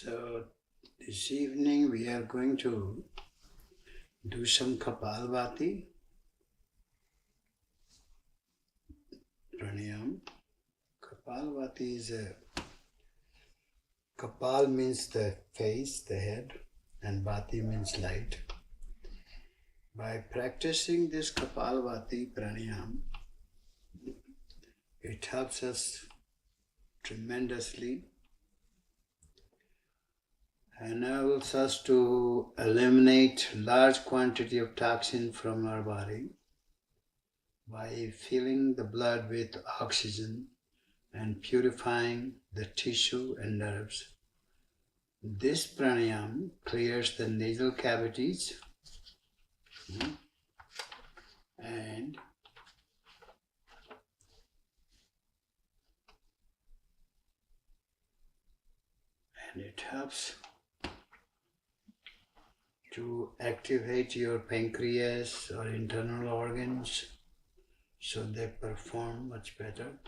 So this evening we are going to do some Kapalbhati pranayam. Kapalbhati is Kapal means the face, the head, and Bhati means light. By practicing this Kapalbhati pranayam, it helps us tremendously, enables us to eliminate large quantity of toxin from our body by filling the blood with oxygen and purifying the tissue and nerves. This pranayam clears the nasal cavities and it helps to activate your pancreas or internal organs so they perform much better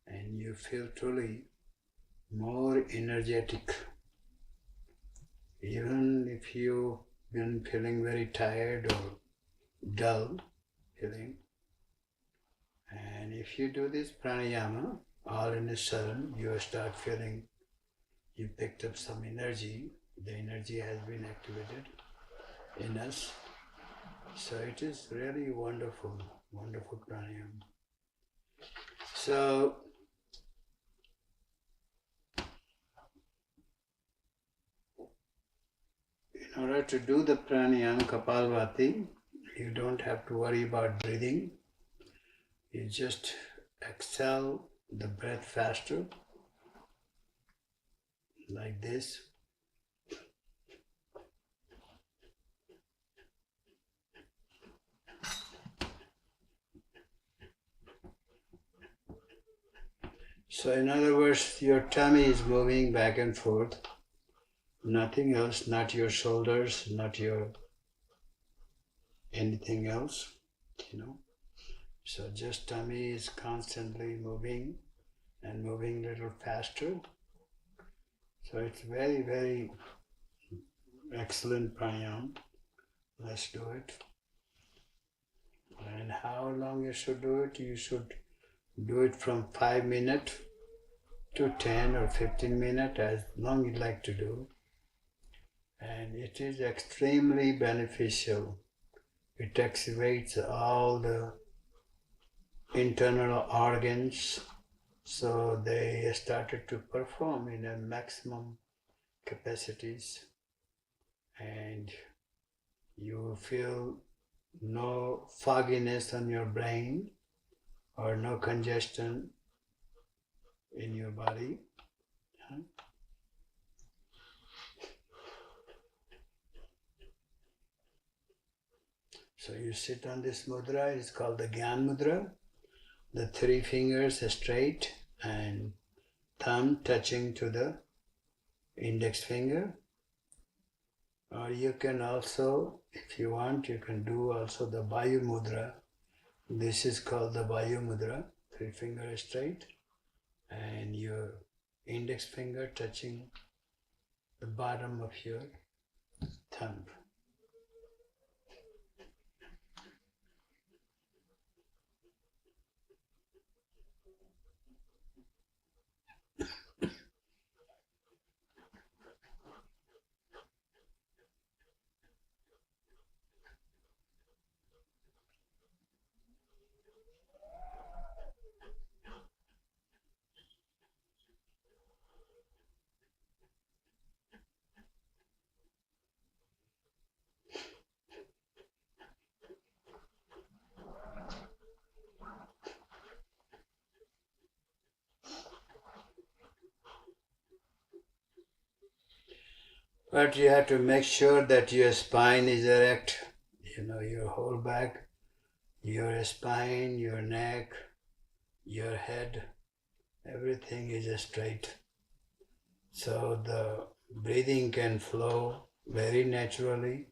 and you feel truly more energetic. Even if you've been feeling very tired or dull feeling, and if you do this pranayama, all in a sudden you start feeling you picked up some energy. The energy has been activated in us. So it is really wonderful, wonderful pranayam. So in order to do the pranayam Kapalbhati, you don't have to worry about breathing. You just exhale the breath faster, like this. So in other words, your tummy is moving back and forth. Nothing else, not your shoulders, not your anything else, So just tummy is constantly moving and moving a little faster. So it's very, very excellent pranayam. Let's do it. And how long you should do it? You should do it from 5 minutes to 10 or 15 minutes, as long as you like to do. And it is extremely beneficial. It activates all the internal organs, so they started to perform in a maximum capacities, and you feel no fogginess on your brain or no congestion in your body. So you sit on this mudra, it's called the Gyan mudra. The 3 fingers are straight and thumb touching to the index finger. Or you can also, if you want, you can do also the Vayu mudra. This is called the Vayu mudra. 3 fingers straight and your index finger touching the bottom of your thumb. But you have to make sure that your spine is erect, your whole back, your spine, your neck, your head, everything is straight. So the breathing can flow very naturally.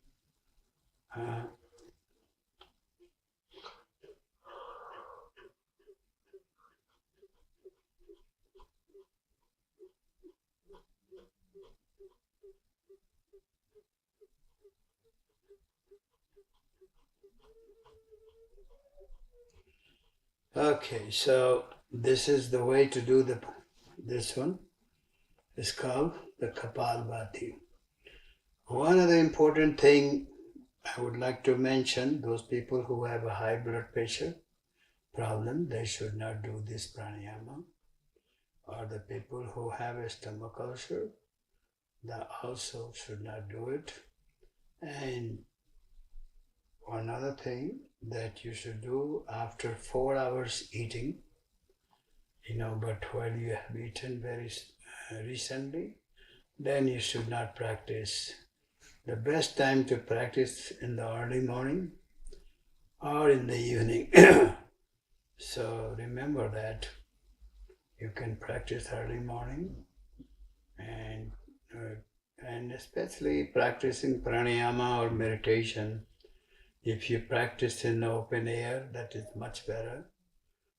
Okay, so this is the way to do this one. It's called the Kapalbhati. One other important thing I would like to mention, those people who have a high blood pressure problem, they should not do this pranayama. Or the people who have a stomach ulcer, they also should not do it. And one other thing that you should do after 4 hours eating, but while you have eaten very recently, then you should not practice. The best time to practice in the early morning or in the evening. So remember that you can practice early morning and especially practicing pranayama or meditation. If you practice in the open air, that is much better.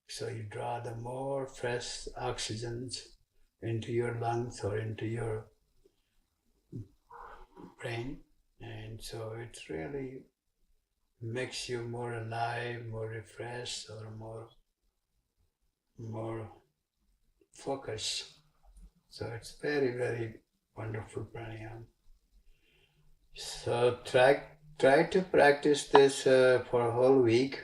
So you draw the more fresh oxygens into your lungs or into your brain, and so it really makes you more alive, more refreshed, or more focused. So it's very, very wonderful pranayama. So try to practice this for a whole week,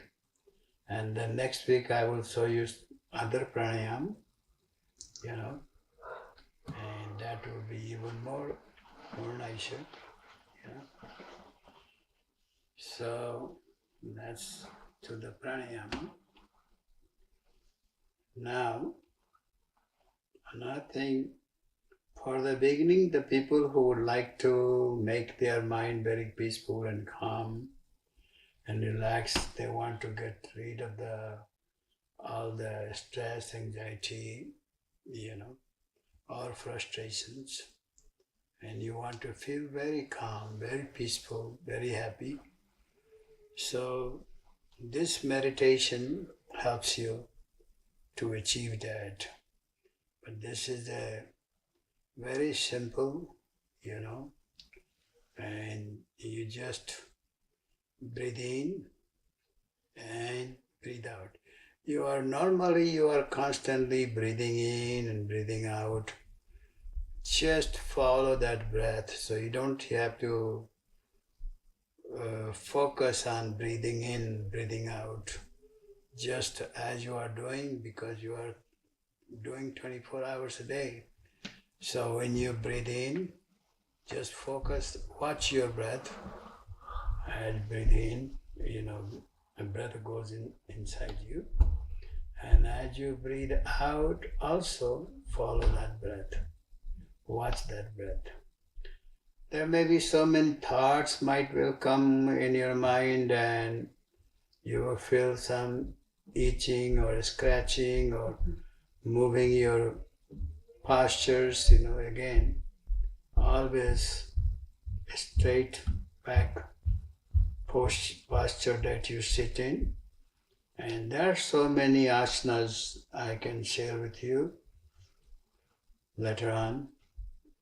and then next week I will show you other pranayama, and that will be even more nicer. So that's to the pranayama. Now, another thing, for the beginning, the people who would like to make their mind very peaceful and calm and relaxed, they want to get rid of all the stress, anxiety, or frustrations, and you want to feel very calm, very peaceful, very happy. So this meditation helps you to achieve that. But this is a very simple, and you just breathe in and breathe out. You are constantly breathing in and breathing out. Just follow that breath, so you don't have to focus on breathing in, breathing out, just as you are doing, because you are doing 24 hours a day. So when you breathe in, just focus, watch your breath, and breathe in, the breath goes inside you. And as you breathe out, also follow that breath. Watch that breath. There may be so many thoughts might will come in your mind, and you will feel some itching or scratching or moving your postures, again, always straight back posture that you sit in. And there are so many asanas I can share with you later on,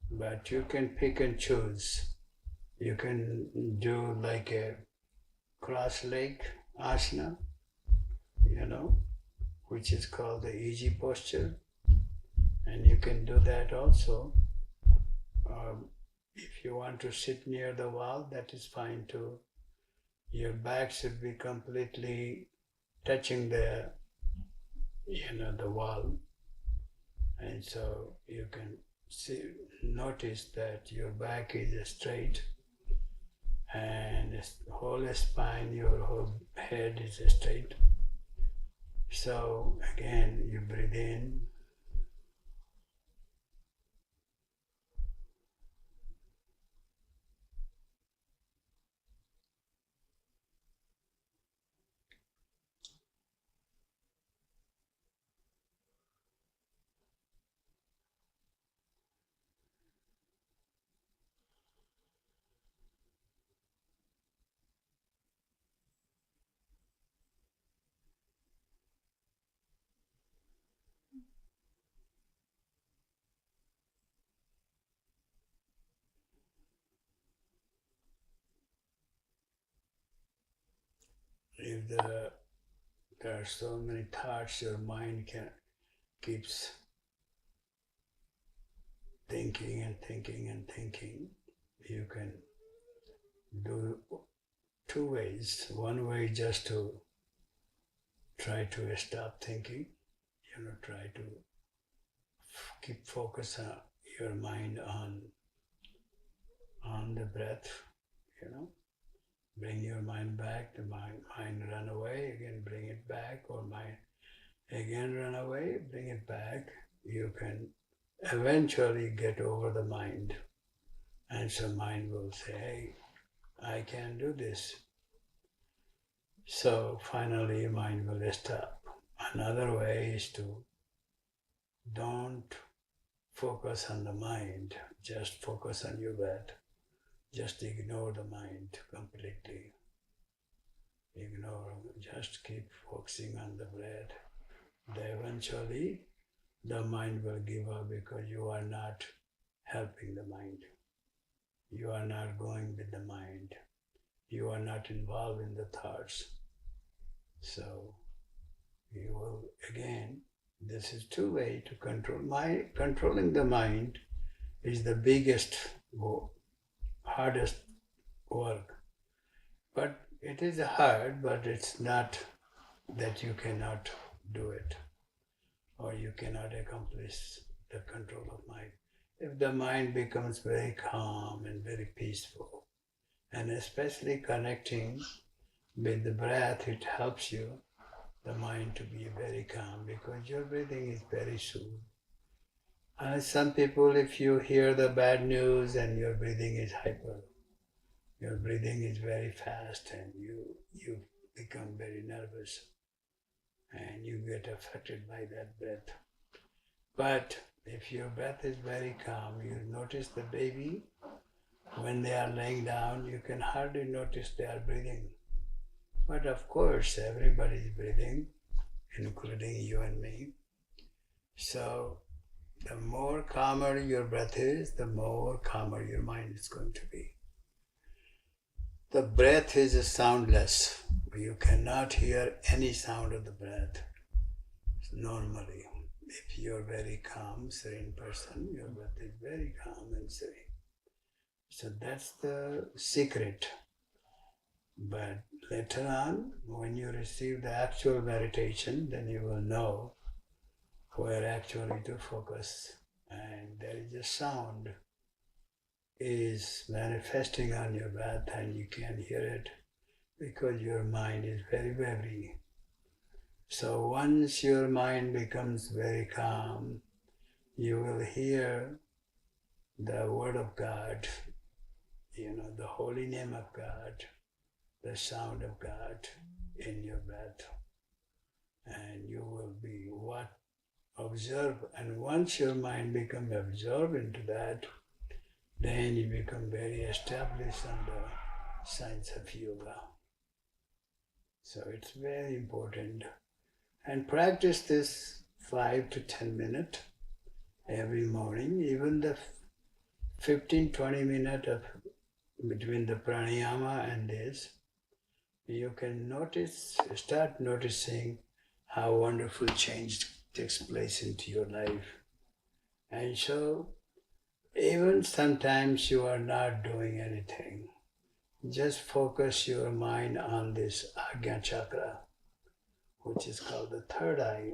but you can pick and choose. You can do like a cross-leg asana, which is called the easy posture, and you can do that also. If you want to sit near the wall, that is fine too. Your back should be completely touching the wall, and so you can notice that your back is straight, and the whole spine, your whole head is straight. So again, you breathe in. If the there are so many thoughts, your mind keeps thinking and thinking and thinking. You can do two ways. One way just to try to stop thinking, try to keep focus on your mind on the breath, Bring your mind back, the mind run away, again bring it back, or mind again run away, bring it back. You can eventually get over the mind. And so mind will say, hey, I can do this. So finally mind will stop. Another way is to don't focus on the mind, just focus on your breath. Just ignore the mind completely. Ignore, just keep focusing on the breath. Then eventually the mind will give up because you are not helping the mind. You are not going with the mind. You are not involved in the thoughts. So you will, again, this is two ways to control. Controlling the mind is the biggest, hardest work. But it is hard, but it's not that you cannot do it or you cannot accomplish the control of mind. If the mind becomes very calm and very peaceful, and especially connecting with the breath, it helps you, the mind, to be very calm because your breathing is very soothed. And some people, if you hear the bad news and your breathing is hyper, your breathing is very fast and you become very nervous and you get affected by that breath. But if your breath is very calm, you notice the baby, when they are laying down, you can hardly notice they are breathing. But of course, everybody is breathing, including you and me. So the more calmer your breath is, the more calmer your mind is going to be. The breath is soundless. You cannot hear any sound of the breath normally. If you're very calm, serene person, your breath is very calm and serene. So that's the secret. But later on, when you receive the actual meditation, then you will know where actually to focus. And there is a sound is manifesting on your breath and you can hear it because your mind is very wavy. So once your mind becomes very calm, you will hear the word of God, the holy name of God, the sound of God in your breath. And you will be observe. And once your mind becomes absorbed into that, then you become very established on the science of yoga. So it's very important. And practice this 5 to 10 minutes every morning, even the 15-20 minutes of between the pranayama and this, you can start noticing how wonderful change takes place into your life. And so, even sometimes you are not doing anything, just focus your mind on this Ajna chakra, which is called the third eye,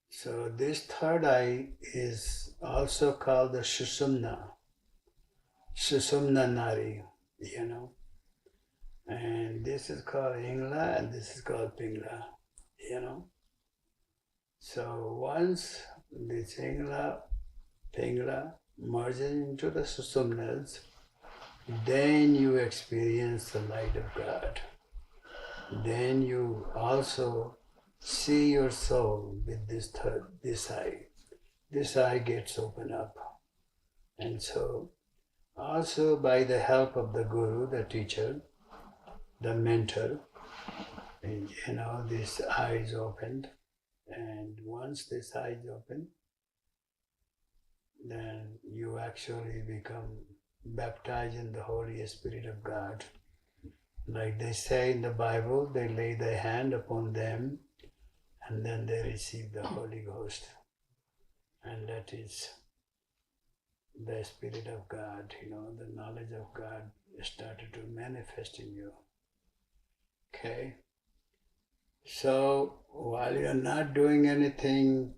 So this third eye is also called the Sushumna Nari, And this is called Ingla and this is called Pingla, So once this Ingla, Pingla merges into the Sushumnas, then you experience the light of God. Then you also see your soul with this eye. This eye gets opened up. And so also by the help of the guru, the teacher, the mentor, this eye is opened. And once this eye is open, then you actually become baptized in the Holy Spirit of God. Like they say in the Bible, they lay their hand upon them and then they receive the Holy Ghost. And that is the Spirit of God, the knowledge of God started to manifest in you. Okay? So while you're not doing anything,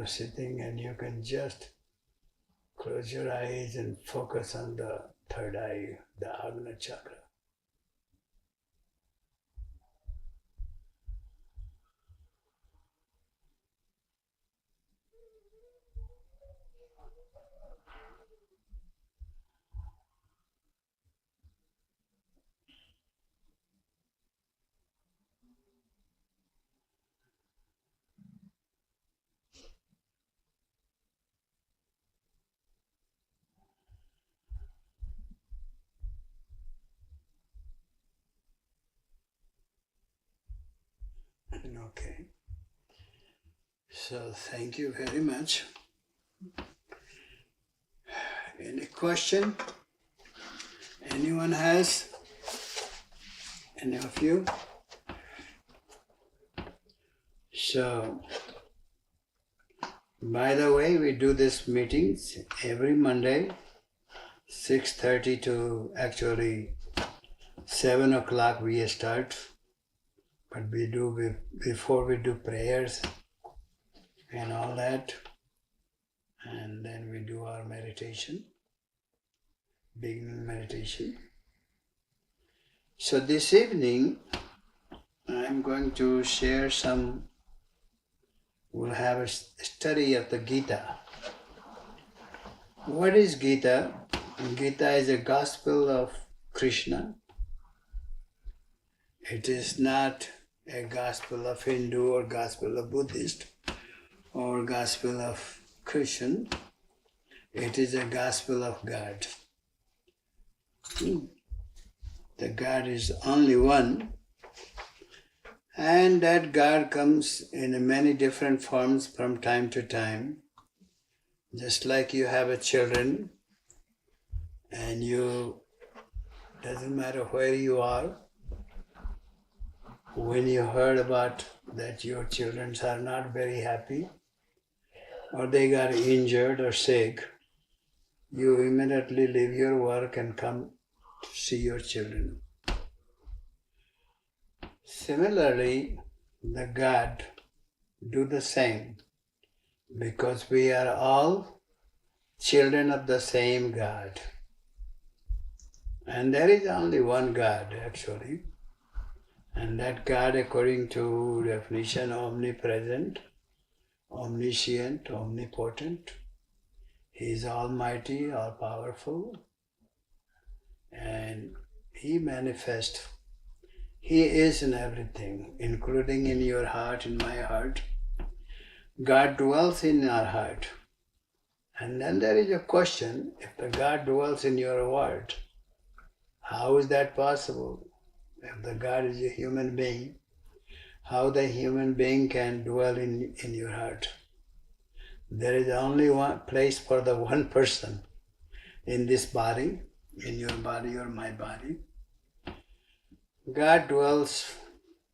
sitting, and you can just close your eyes and focus on the third eye, the Agna chakra. Okay. So thank you very much. Any question? Anyone has? Any of you? So, by the way, we do these meetings every Monday, 6:30 to actually 7 o'clock we start. But we do, before we do prayers and all that, and then we do our meditation, beginning meditation. So this evening, I'm going to share we'll have a study of the Gita. What is Gita? Gita is a gospel of Krishna. It is not a gospel of Hindu or gospel of Buddhist or gospel of Christian. It is a gospel of God. The God is only one, and that God comes in many different forms from time to time. Just like you have a children, and doesn't matter where you are, when you heard about that your children are not very happy, or they got injured or sick, you immediately leave your work and come to see your children. Similarly, the God do the same, because we are all children of the same God. And there is only one God actually. And that God, according to definition, omnipresent, omniscient, omnipotent. He is almighty, all-powerful, and He manifests. He is in everything, including in your heart, in my heart. God dwells in our heart. And then there is a question, if the God dwells in your heart, how is that possible? If the God is a human being, how the human being can dwell in your heart? There is only one place for the one person in this body, in your body or my body. God dwells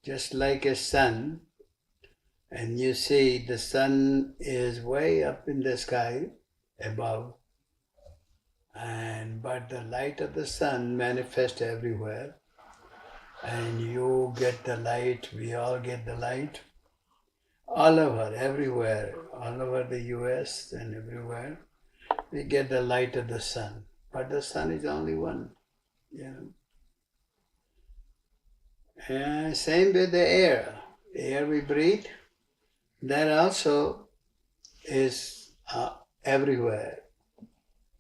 just like a sun, and you see the sun is way up in the sky above, but the light of the sun manifests everywhere. And you get the light, we all get the light, all over, everywhere, all over the US and everywhere, we get the light of the sun. But the sun is only one, And same with the air we breathe, that also is everywhere.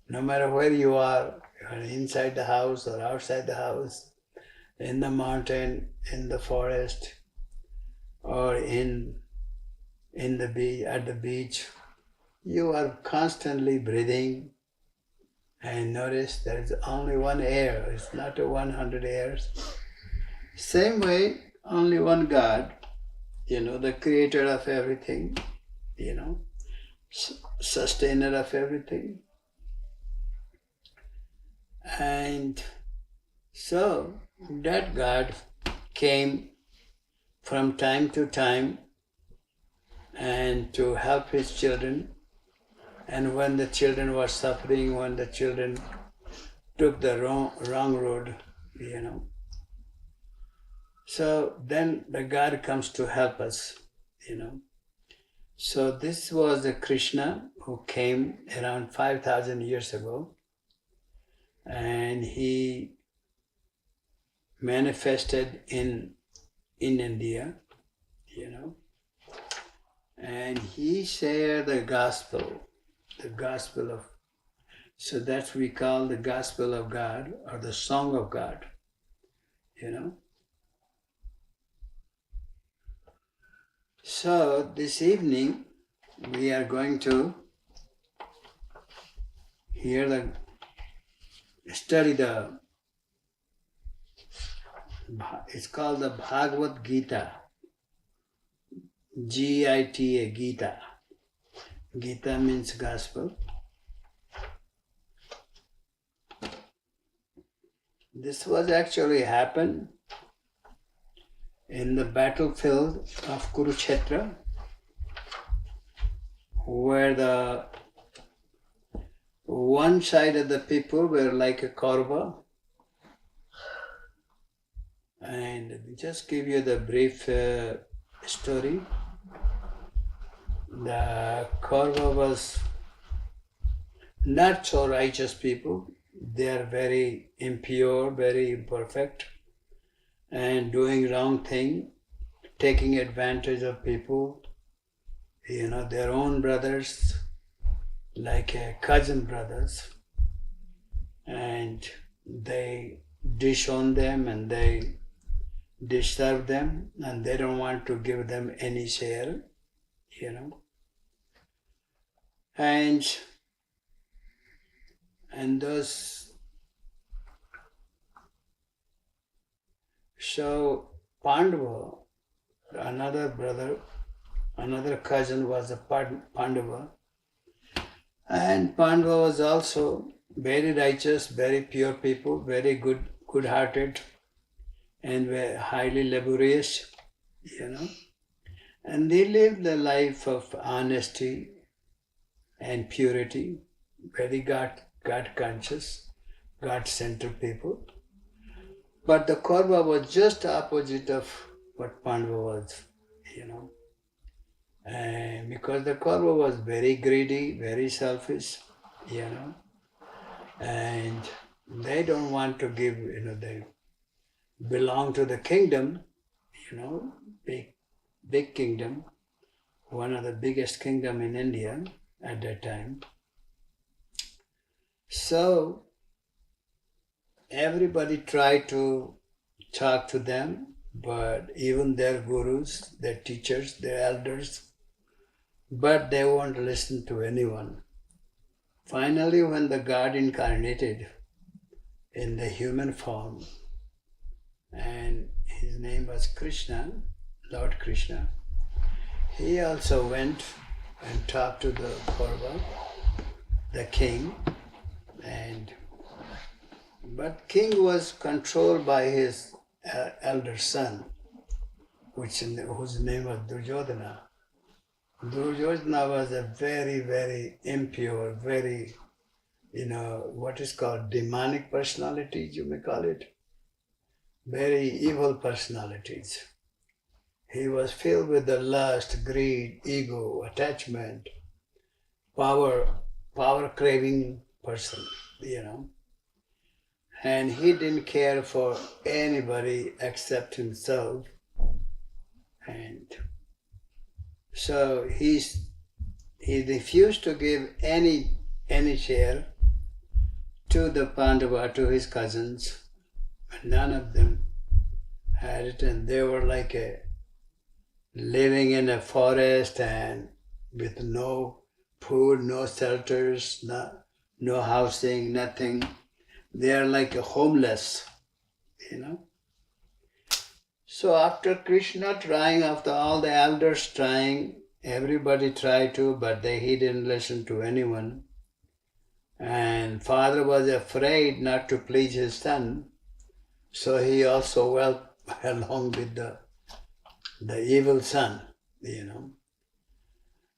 No matter where you are inside the house or outside the house, in the mountain, in the forest, or at the beach, you are constantly breathing. And notice there is only one air, it's not 100 airs. Same way, only one God, the creator of everything, sustainer of everything. And so, that God came from time to time and to help his children. And when the children were suffering, when the children took the wrong road, so then the God comes to help us, So this was the Krishna who came around 5,000 years ago, and he manifested in India, and he shared the gospel of, so that we call the gospel of God or the song of God, So this evening we are going to study it's called the Bhagavad Gita, Gita, Gita. Gita means gospel. This was actually happened in the battlefield of Kurukshetra, where the one side of the people were like a Kaurava, and just give you the brief story. The Kaurava was not so righteous people. They are very impure, very imperfect, and doing wrong thing, taking advantage of people, their own brothers, like cousin brothers, and they disown them and they disturb them, and they don't want to give them any share, and those. So Pandava, another brother, another cousin was a Pandava, and Pandava was also very righteous, very pure people, very good-hearted, and were highly laborious, and they lived the life of honesty and purity, very God conscious, God-centered people. But the Kaurava was just opposite of what Pandava was, And because the Kaurava was very greedy, very selfish, and they don't want to give, they belong to the kingdom, big kingdom, one of the biggest kingdom in India at that time. So everybody tried to talk to them, but even their gurus, their teachers, their elders, but they won't listen to anyone. Finally, when the God incarnated in the human form, and his name was Krishna, Lord Krishna, he also went and talked to the Kaurava, the king, but king was controlled by his elder son, whose name was Duryodhana. Duryodhana was a very, very impure, very, what is called demonic personality, you may call it. Very evil personalities. He was filled with the lust, greed, ego, attachment, power craving person, And he didn't care for anybody except himself. And so he refused to give any share to the Pandava, to his cousins. None of them had it, and they were like living in a forest and with no food, no shelters, no housing, nothing. They are like a homeless, So after Krishna trying, after all the elders trying, everybody tried to, but he didn't listen to anyone. And father was afraid not to please his son. So he also went along with the evil son,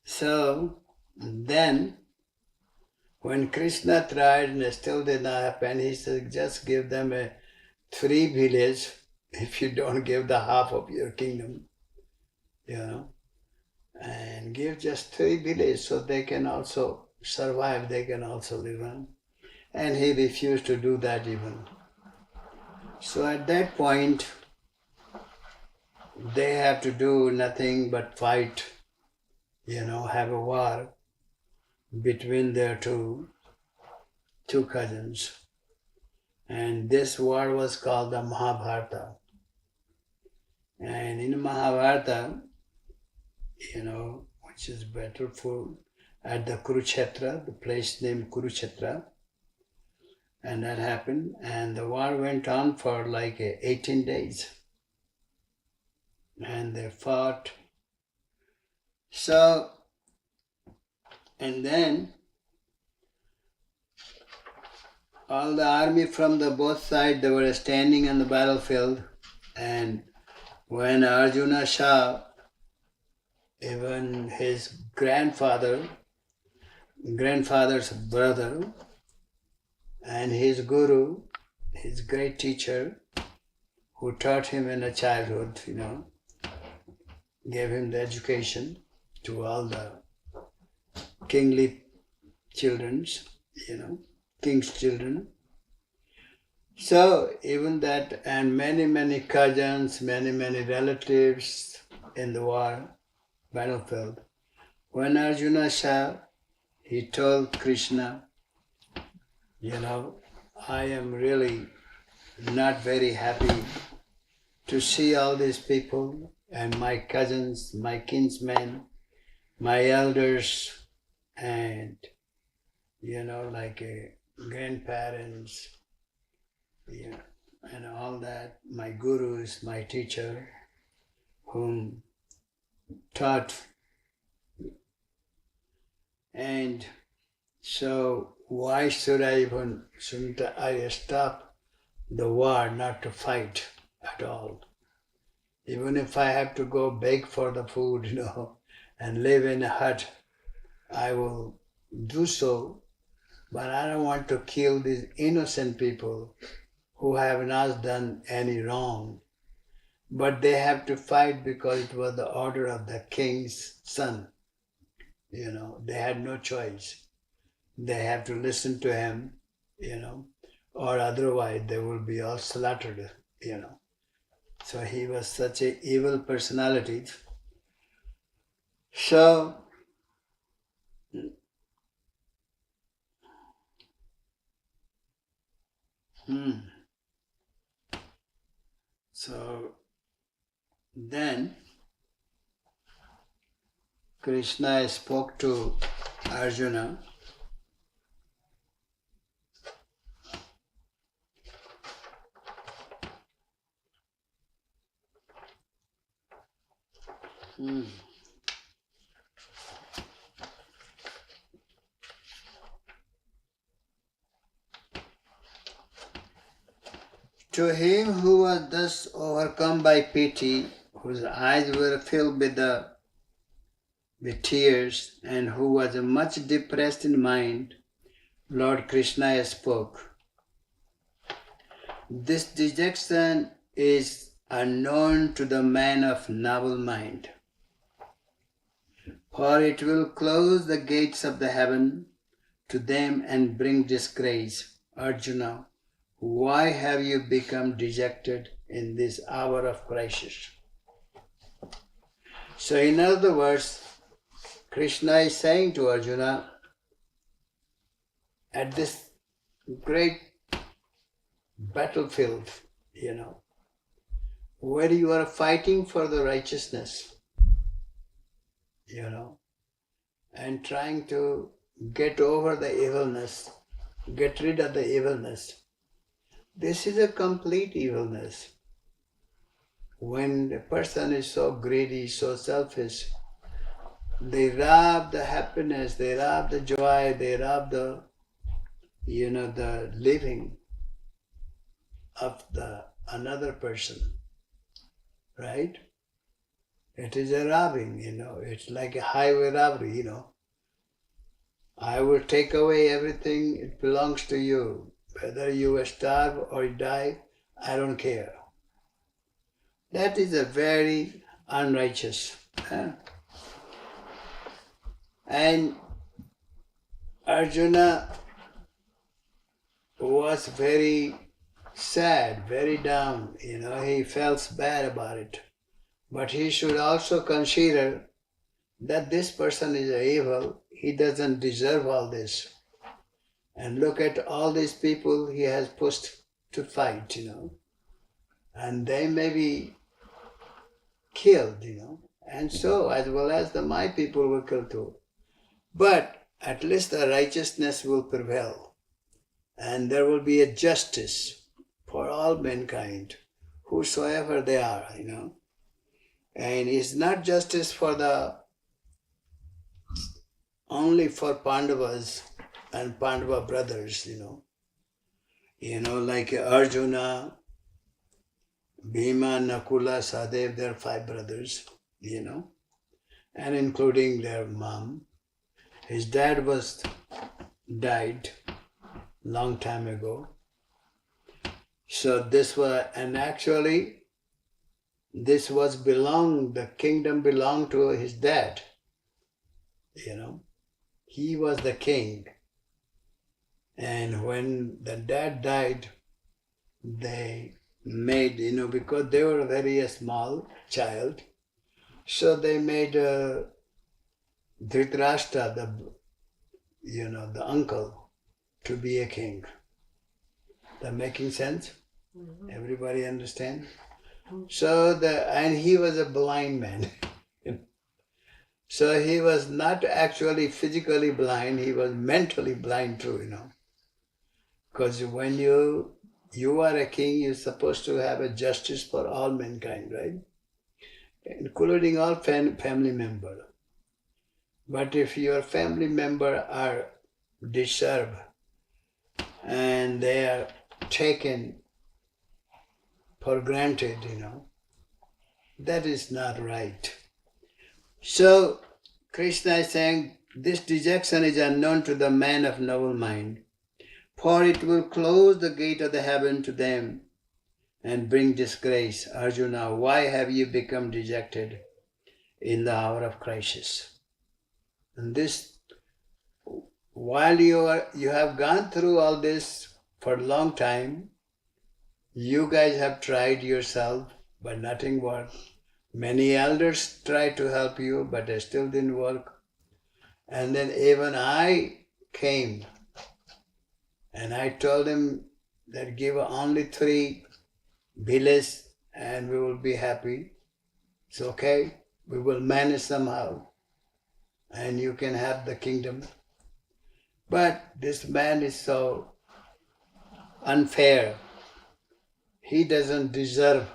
So then, when Krishna tried and still did not happen, he said, just give them a 3 village if you don't give the half of your kingdom, and give just 3 villages so they can also survive, they can also live on. And he refused to do that even. So at that point, they have to do nothing but fight, have a war between their two cousins. And this war was called the Mahabharata. And in Mahabharata, which is battlefield at the Kurukshetra, the place named Kurukshetra, and that happened, and the war went on for like 18 days. And they fought. So, and then all the army from the both sides, they were standing on the battlefield, and when Arjuna saw even his grandfather's brother, and his guru, his great teacher, who taught him in a childhood, gave him the education to all the kingly children's, king's children. So even that, and many cousins, many relatives in the war battlefield. When Arjuna saw, he told Krishna, I am really not very happy to see all these people and my cousins, my kinsmen, my elders, and like grandparents, and all that, my gurus, my teacher, whom taught. And so why shouldn't I stop the war, not to fight at all? Even if I have to go beg for the food, and live in a hut, I will do so, but I don't want to kill these innocent people who have not done any wrong. But they have to fight because it was the order of the king's son. They had no choice. They have to listen to him, or otherwise they will be all slaughtered, So he was such an evil personality. So, so then Krishna spoke to Arjuna. To him who was thus overcome by pity, whose eyes were filled with tears, and who was much depressed in mind, Lord Krishna spoke. This dejection is unknown to the man of noble mind, for it will close the gates of the heaven to them and bring disgrace. Arjuna, why have you become dejected in this hour of crisis? So in other words, Krishna is saying to Arjuna, at this great battlefield, where you are fighting for the righteousness, and trying to get over the evilness, get rid of the evilness. This is a complete evilness. When a person is so greedy, so selfish, they rob the happiness, they rob the joy, they rob the, the living of another person, right? It is a robbing, it's like a highway robbery, I will take away everything, it belongs to you. Whether you starve or die, I don't care. That is a very unrighteous. And Arjuna was very sad, very down, he felt bad about it. But he should also consider that this person is evil, he doesn't deserve all this. And look at all these people he has pushed to fight, and they may be killed, and so as well as my people were killed too. But at least the righteousness will prevail, and there will be a justice for all mankind, whosoever they are, And it's not justice for only for Pandavas and Pandava brothers, like Arjuna, Bhima, Nakula, Sahadev, they're 5 brothers, and including their mom. His dad died long time ago. So the kingdom belonged to his dad, He was the king. And when the dad died, they made, because they were very small child, so they made Dhritarashtra, the uncle, to be a king. That making sense? Mm-hmm. Everybody understand? So and he was a blind man. So he was not actually physically blind, he was mentally blind too, Because when you are a king, you're supposed to have a justice for all mankind, right? Including all family members. But if your family members are disturbed and they are taken for granted, that is not right. So Krishna is saying, this dejection is unknown to the man of noble mind, for it will close the gate of the heaven to them and bring disgrace. Arjuna, why have you become dejected in the hour of crisis? And this, while you have gone through all this for a long time, you guys have tried yourself, but nothing worked. Many elders tried to help you, but it still didn't work. And then even I came and I told him that give only 3 villages and we will be happy. It's okay, we will manage somehow and you can have the kingdom. But this man is so unfair. He doesn't deserve,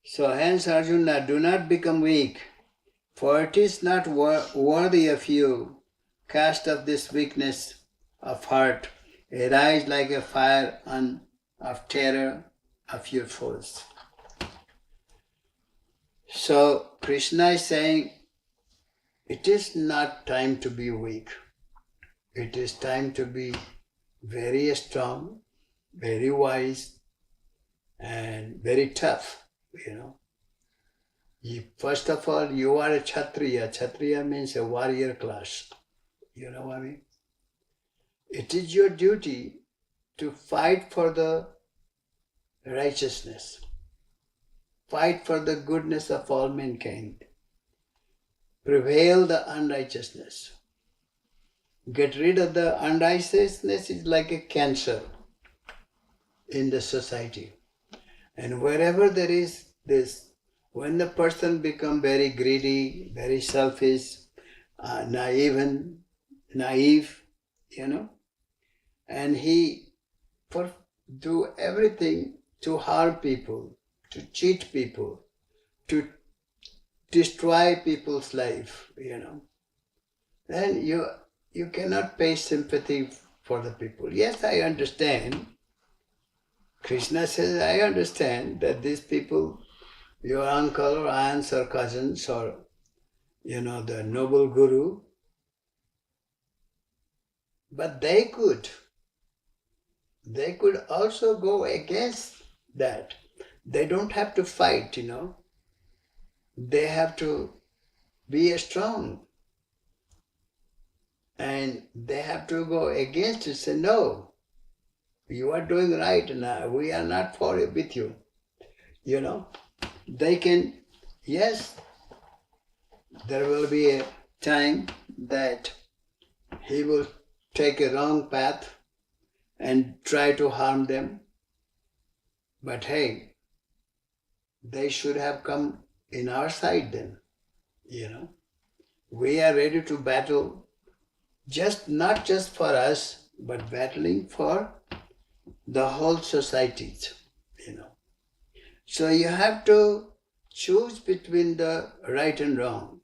So hence Arjuna, do not become weak, for it is not worthy of you. Cast off this weakness of heart, arise like a fire of terror of your foes. So Krishna is saying, it is not time to be weak. It is time to be very strong, very wise, and very tough. First of all, you are a Kshatriya. Kshatriya means a warrior class. You know what I mean? It is your duty to fight for the righteousness. Fight for the goodness of all mankind. Prevail the unrighteousness. Get rid of the unrighteousness is like a cancer in the society. And wherever there is this, when the person becomes very greedy, very selfish, naive, and he do everything to harm people, to cheat people, to destroy people's life, then you cannot pay sympathy for the people. Yes, I understand Krishna says, I understand that these people, your uncle or aunts or cousins or, the noble guru, but they could also go against that. They don't have to fight, They have to be strong. And they have to go against it, say, no, you are doing right now. We are not with you. They can, yes, there will be a time that he will take a wrong path and try to harm them. But hey, they should have come in our side then, We are ready to battle, not just for us, but battling for the whole societies, So you have to choose between the right and wrong.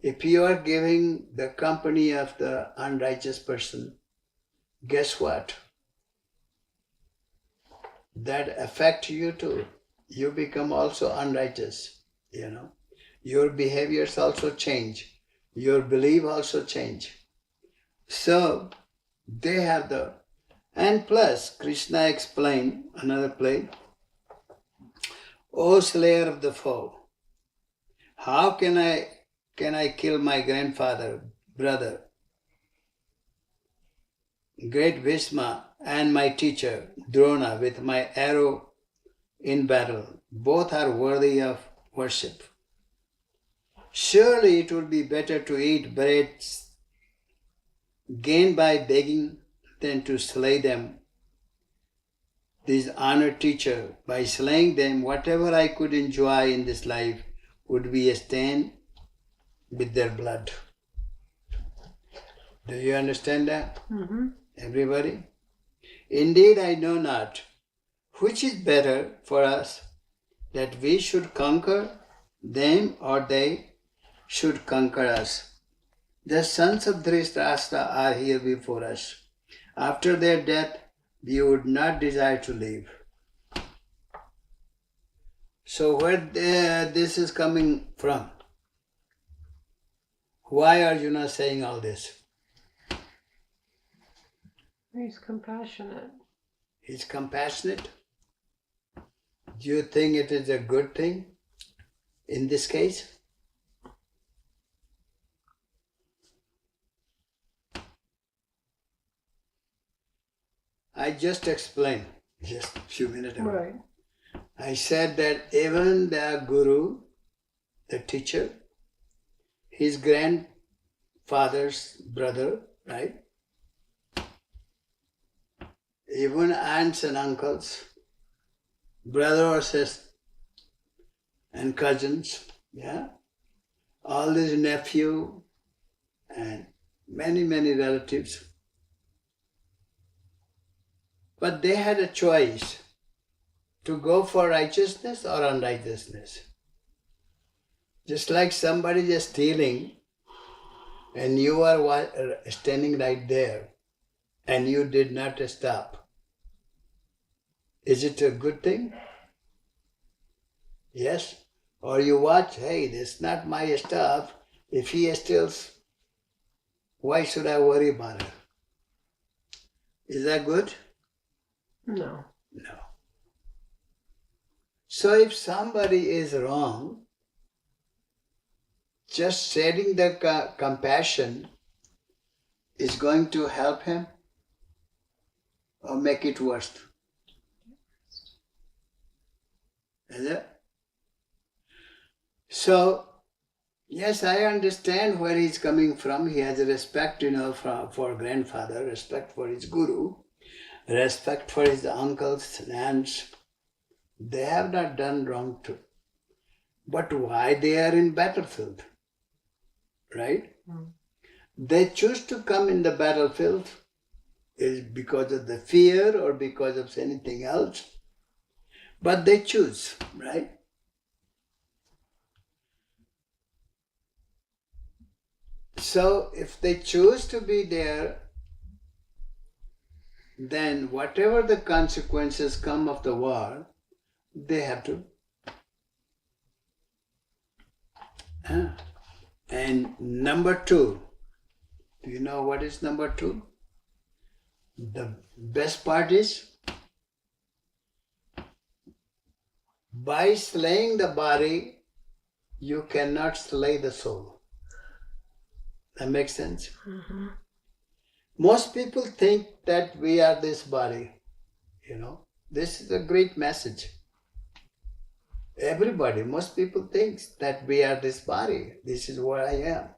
If you are giving the company of the unrighteous person, guess what? That affects you too. You become also unrighteous, Your behaviors also change. Your belief also change. So, they have and plus, Krishna explained another place, O slayer of the foe, how can I kill my grandfather, brother, great Bhishma, and my teacher, Drona, with my arrow in battle? Both are worthy of worship. Surely it would be better to eat bread gained by begging than to slay them. This honored teacher, by slaying them, whatever I could enjoy in this life would be a stain with their blood. Do you understand that? Mm-hmm. Everybody? Indeed, I know not which is better for us, that we should conquer them or they should conquer us. The sons of Dhritarashtra are here before us. After their death, we would not desire to live. So where this is coming from? Why are you not saying all this? He's compassionate. He's compassionate. Do you think it is a good thing in this case? I just explained just a few minutes ago. Right. I said that even the guru, the teacher, his grandfather's brother, right? Even aunts and uncles, brother or sister, and cousins, all these nephew and many, many relatives. But they had a choice to go for righteousness or unrighteousness. Just like somebody is stealing and you are standing right there and you did not stop. Is it a good thing? Yes? Or you watch, hey, this is not my stuff. If he steals, why should I worry about it? Is that good? No. No. So if somebody is wrong, just shedding the compassion is going to help him or make it worse. Is it? So, yes, I understand where he's coming from. He has a respect, for grandfather, respect for his guru, respect for his uncles and aunts. They have not done wrong too. But why they are in battlefield? Right? They choose to come in the battlefield is because of the fear or because of anything else. But they choose, right? So if they choose to be there, then whatever the consequences come of the war, they have to. And number two, do you know what is number two? The best part is, by slaying the body, you cannot slay the soul. That makes sense? Mm-hmm. Most people think that we are this body. This is a great message. Everybody, most people think that we are this body. This is what I am.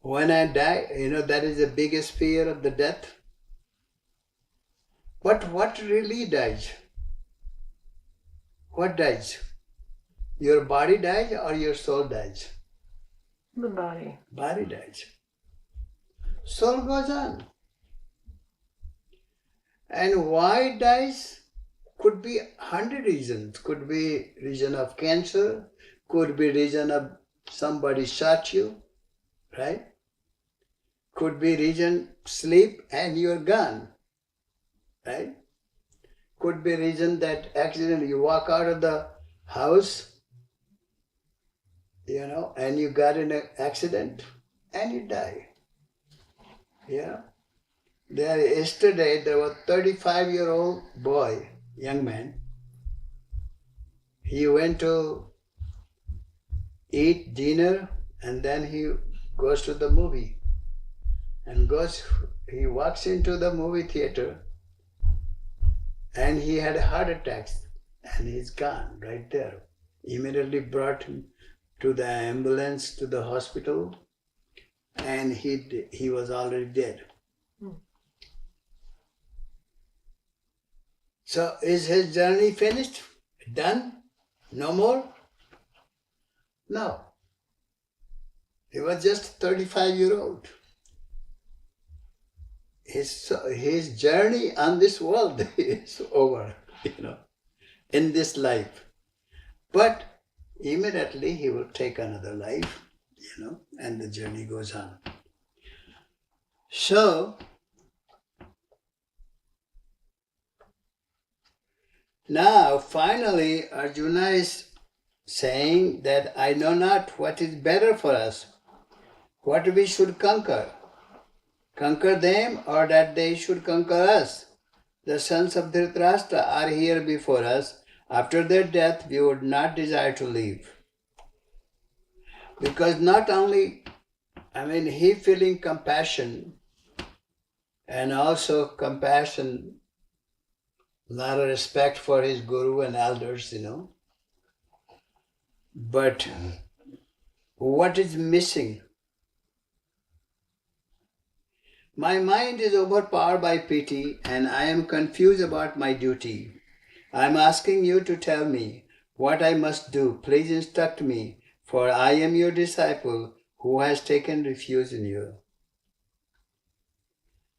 When I die, that is the biggest fear of the death. But what really dies? What dies? Your body dies or your soul dies? The body. Body dies. Soul goes on. And why it dies? Could be 100 reasons. Could be reason of cancer. Could be reason of somebody shot you. Right? Could be reason sleep and you're gone. Right? Could be reason that accident, you walk out of the house, and you got in an accident and you die. Yeah. Yesterday there was a 35-year-old boy, young man. He went to eat dinner and then he goes to the movie. And he walks into the movie theater and he had a heart attack and he's gone right there. Immediately brought him to the ambulance, to the hospital, and he was already dead. So is his journey finished? Done? No more? No. He was just 35-year-old. His journey on this world is over, in this life. But immediately he will take another life, and the journey goes on. So, now finally Arjuna is saying that I know not what is better for us, what we should conquer. Conquer them or that they should conquer us. The sons of Dhritarashtra are here before us. After their death, we would not desire to leave. Because not only, he feeling compassion and also compassion, a lot of respect for his guru and elders, But what is missing? My mind is overpowered by pity and I am confused about my duty. I am asking you to tell me what I must do. Please instruct me, for I am your disciple who has taken refuge in you.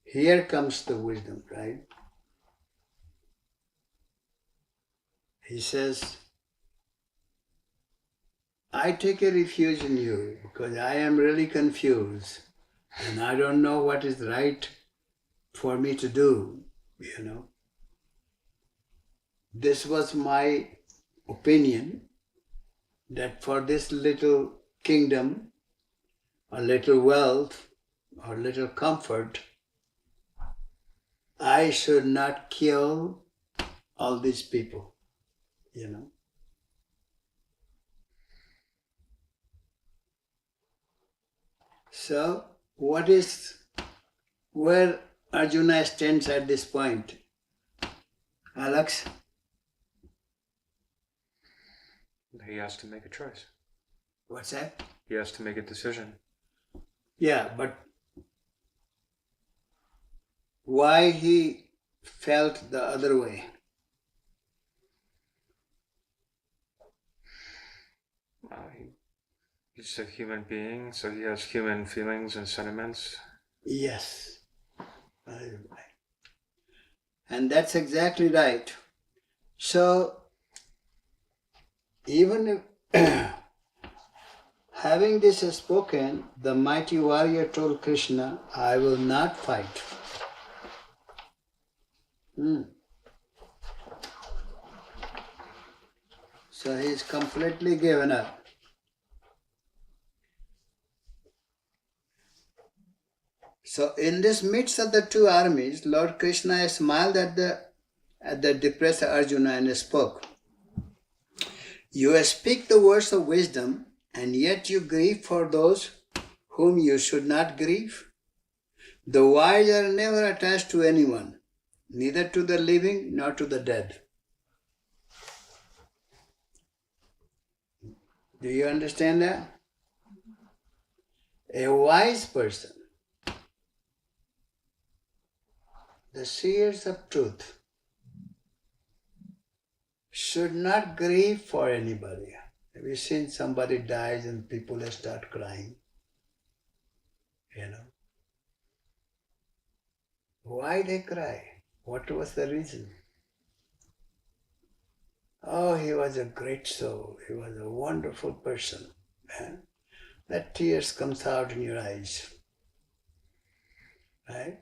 Here comes the wisdom, right? He says, I take a refuge in you because I am really confused and I don't know what is right for me to do, This was my opinion, that for this little kingdom, or little wealth, or little comfort, I should not kill all these people, So, where Arjuna stands at this point? Alex? He has to make a choice. What's that? He has to make a decision. Yeah, but why he felt the other way? He's a human being, so he has human feelings and sentiments. Yes. And that's exactly right. So, even if having this spoken, the mighty warrior told Krishna, I will not fight. So he's completely given up. So in this midst of the two armies, Lord Krishna smiled at the depressed Arjuna and spoke, "You speak the words of wisdom, and yet you grieve for those whom you should not grieve. The wise are never attached to anyone, neither to the living nor to the dead." Do you understand that? A wise person, the seers of truth, should not grieve for anybody. Have you seen somebody dies and people start crying? Why they cry? What was the reason? Oh, he was a great soul. He was a wonderful person. That tears comes out in your eyes. Right?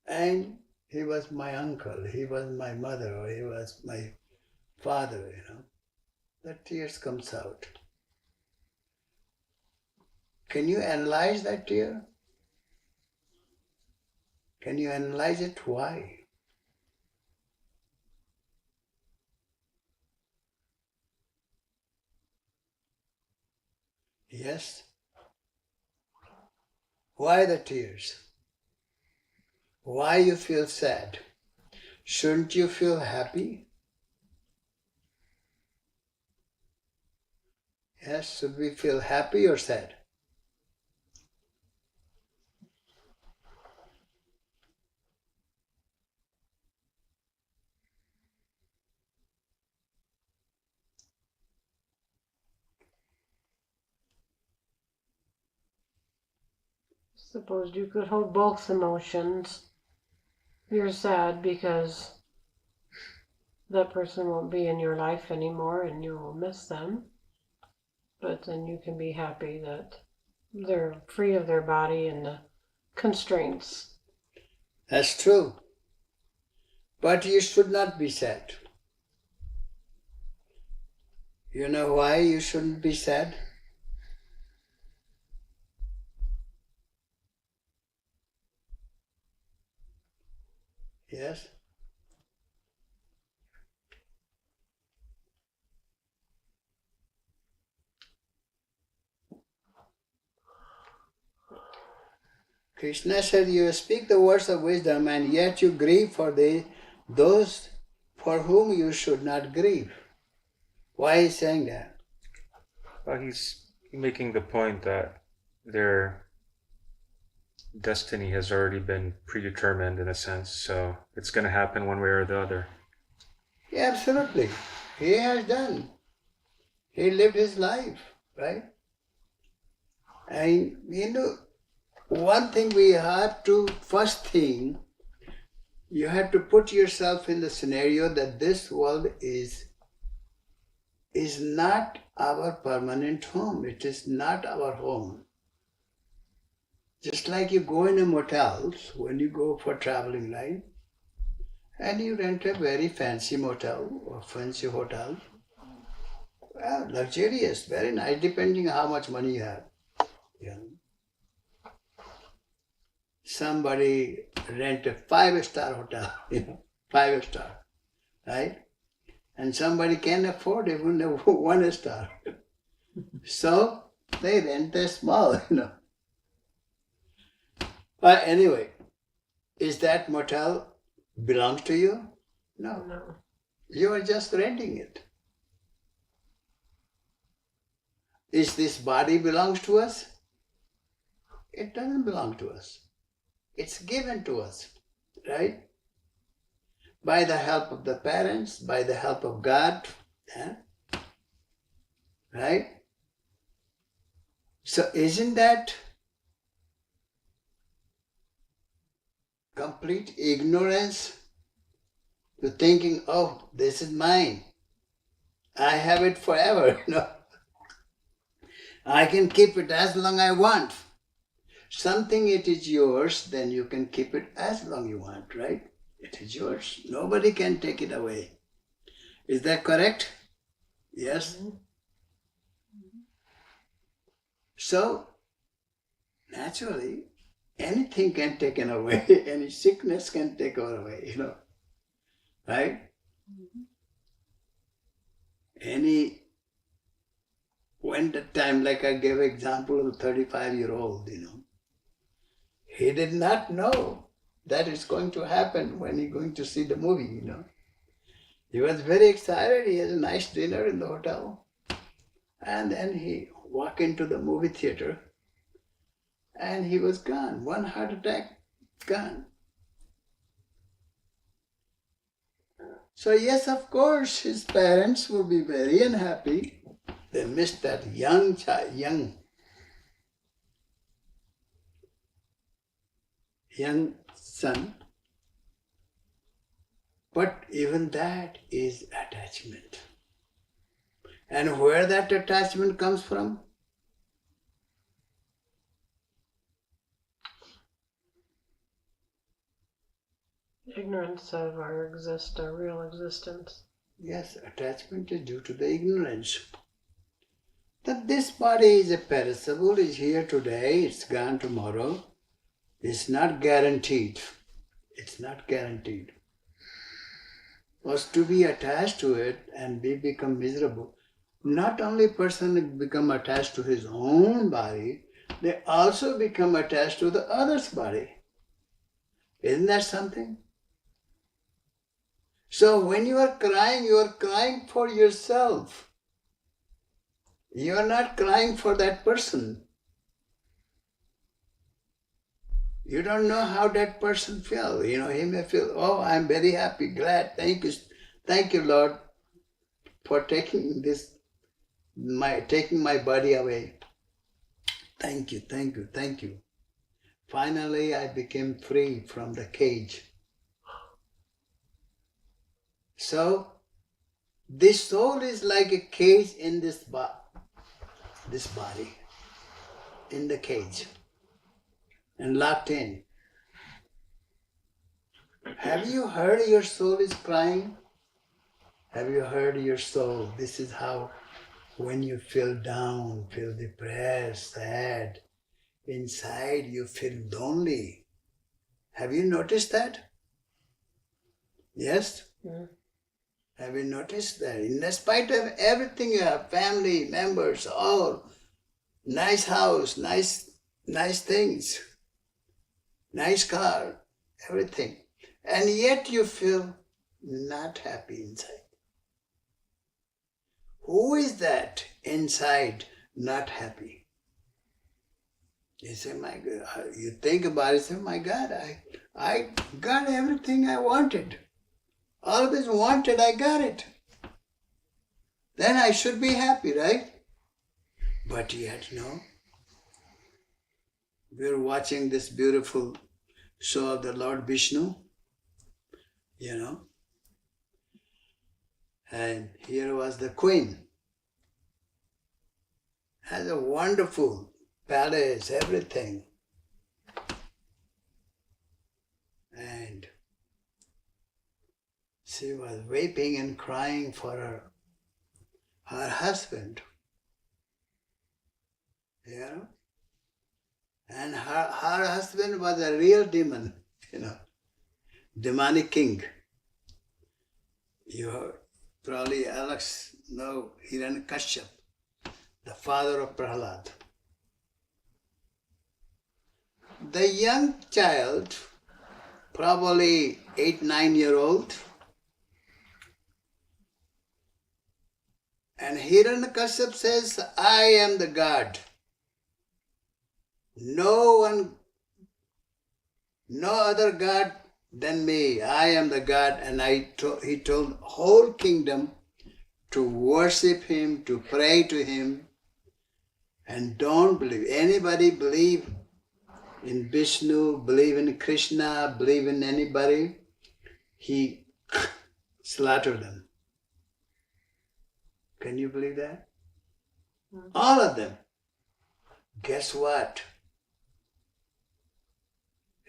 And he was my uncle, he was my mother, or he was my father, The tears comes out. Can you analyze that tear? Can you analyze it? Why? Yes? Why the tears? Why you feel sad? Shouldn't you feel happy? Yes, should we feel happy or sad? Suppose you could hold both emotions. You're sad because that person won't be in your life anymore and you will miss them. But then you can be happy that they're free of their body and the constraints. That's true. But you should not be sad. You know why you shouldn't be sad? Yes? Krishna said, you speak the words of wisdom and yet you grieve for those for whom you should not grieve. Why is he saying that? Well, he's making the point that their destiny has already been predetermined in a sense, so it's going to happen one way or the other. Yeah, absolutely. He has done. He lived his life, right? And one thing we have to, first thing, you have to put yourself in the scenario that this world is not our permanent home. It is not our home. Just like you go in a motel, when you go for traveling, right? And you rent a very fancy motel or fancy hotel. Well, luxurious, very nice, depending on how much money you have. Somebody rent a 5-star hotel, 5-star, right? And somebody can afford even a 1-star. So they rent a small, But anyway, is that motel belongs to you? No. You are just renting it. Is this body belongs to us? It doesn't belong to us. It's given to us, right? By the help of the parents, by the help of God, right? So isn't that complete ignorance to thinking, oh, this is mine. I have it forever, I can keep it as long as I want. something it is yours, then you can keep it as long you want, right? It is yours. Nobody can take it away. Is that correct? Yes? So, naturally, anything can take it away. Any sickness can take it away, right? When the time, like I gave example of a 35-year-old, he did not know that it's going to happen when he's going to see the movie, He was very excited. He has a nice dinner in the hotel. And then he walked into the movie theater and he was gone. One heart attack, gone. So yes, of course, his parents will be very unhappy. They missed that young son. But even that is attachment. And where that attachment comes from? Ignorance of our real existence. Yes, attachment is due to the ignorance. That this body is a perishable, is here today, it's gone tomorrow. It's not guaranteed. It's not guaranteed. Was to be attached to it and become miserable. Not only person become attached to his own body, they also become attached to the other's body. Isn't that something? So when you are crying for yourself. You are not crying for that person. You don't know how that person feels. He may feel, oh, I'm very happy, glad, thank you, Lord, for taking my body away. Thank you. Finally, I became free from the cage. So, this soul is like a cage in this body, in the cage, and locked in. Have you heard your soul is crying? Have you heard your soul? This is how, when you feel down, feel depressed, sad, inside you feel lonely. Have you noticed that? Yes? Yeah. Have you noticed that? In spite of everything you have, family, members, all, nice house, nice things, nice car, everything. And yet you feel not happy inside. Who is that inside not happy? You say, my God, you think about it, say, my God, I got everything I wanted. Always wanted, I got it. Then I should be happy, right? But yet, no. We're watching this beautiful show of the Lord Vishnu, and here was the queen. Has a wonderful palace, everything. And she was weeping and crying for her husband. And her husband was a real demon, demonic king. You probably, Alex, know Hiranyakashipu, the father of Prahlad. The young child, probably 8-9-year-old, and Hiranyakashipu says, I am the God. No other God than me. I am the God. And he told whole kingdom to worship him, to pray to him, and don't believe. Anybody believe in Vishnu, believe in Krishna, believe in anybody, he slaughtered them. Can you believe that? All of them. Guess what?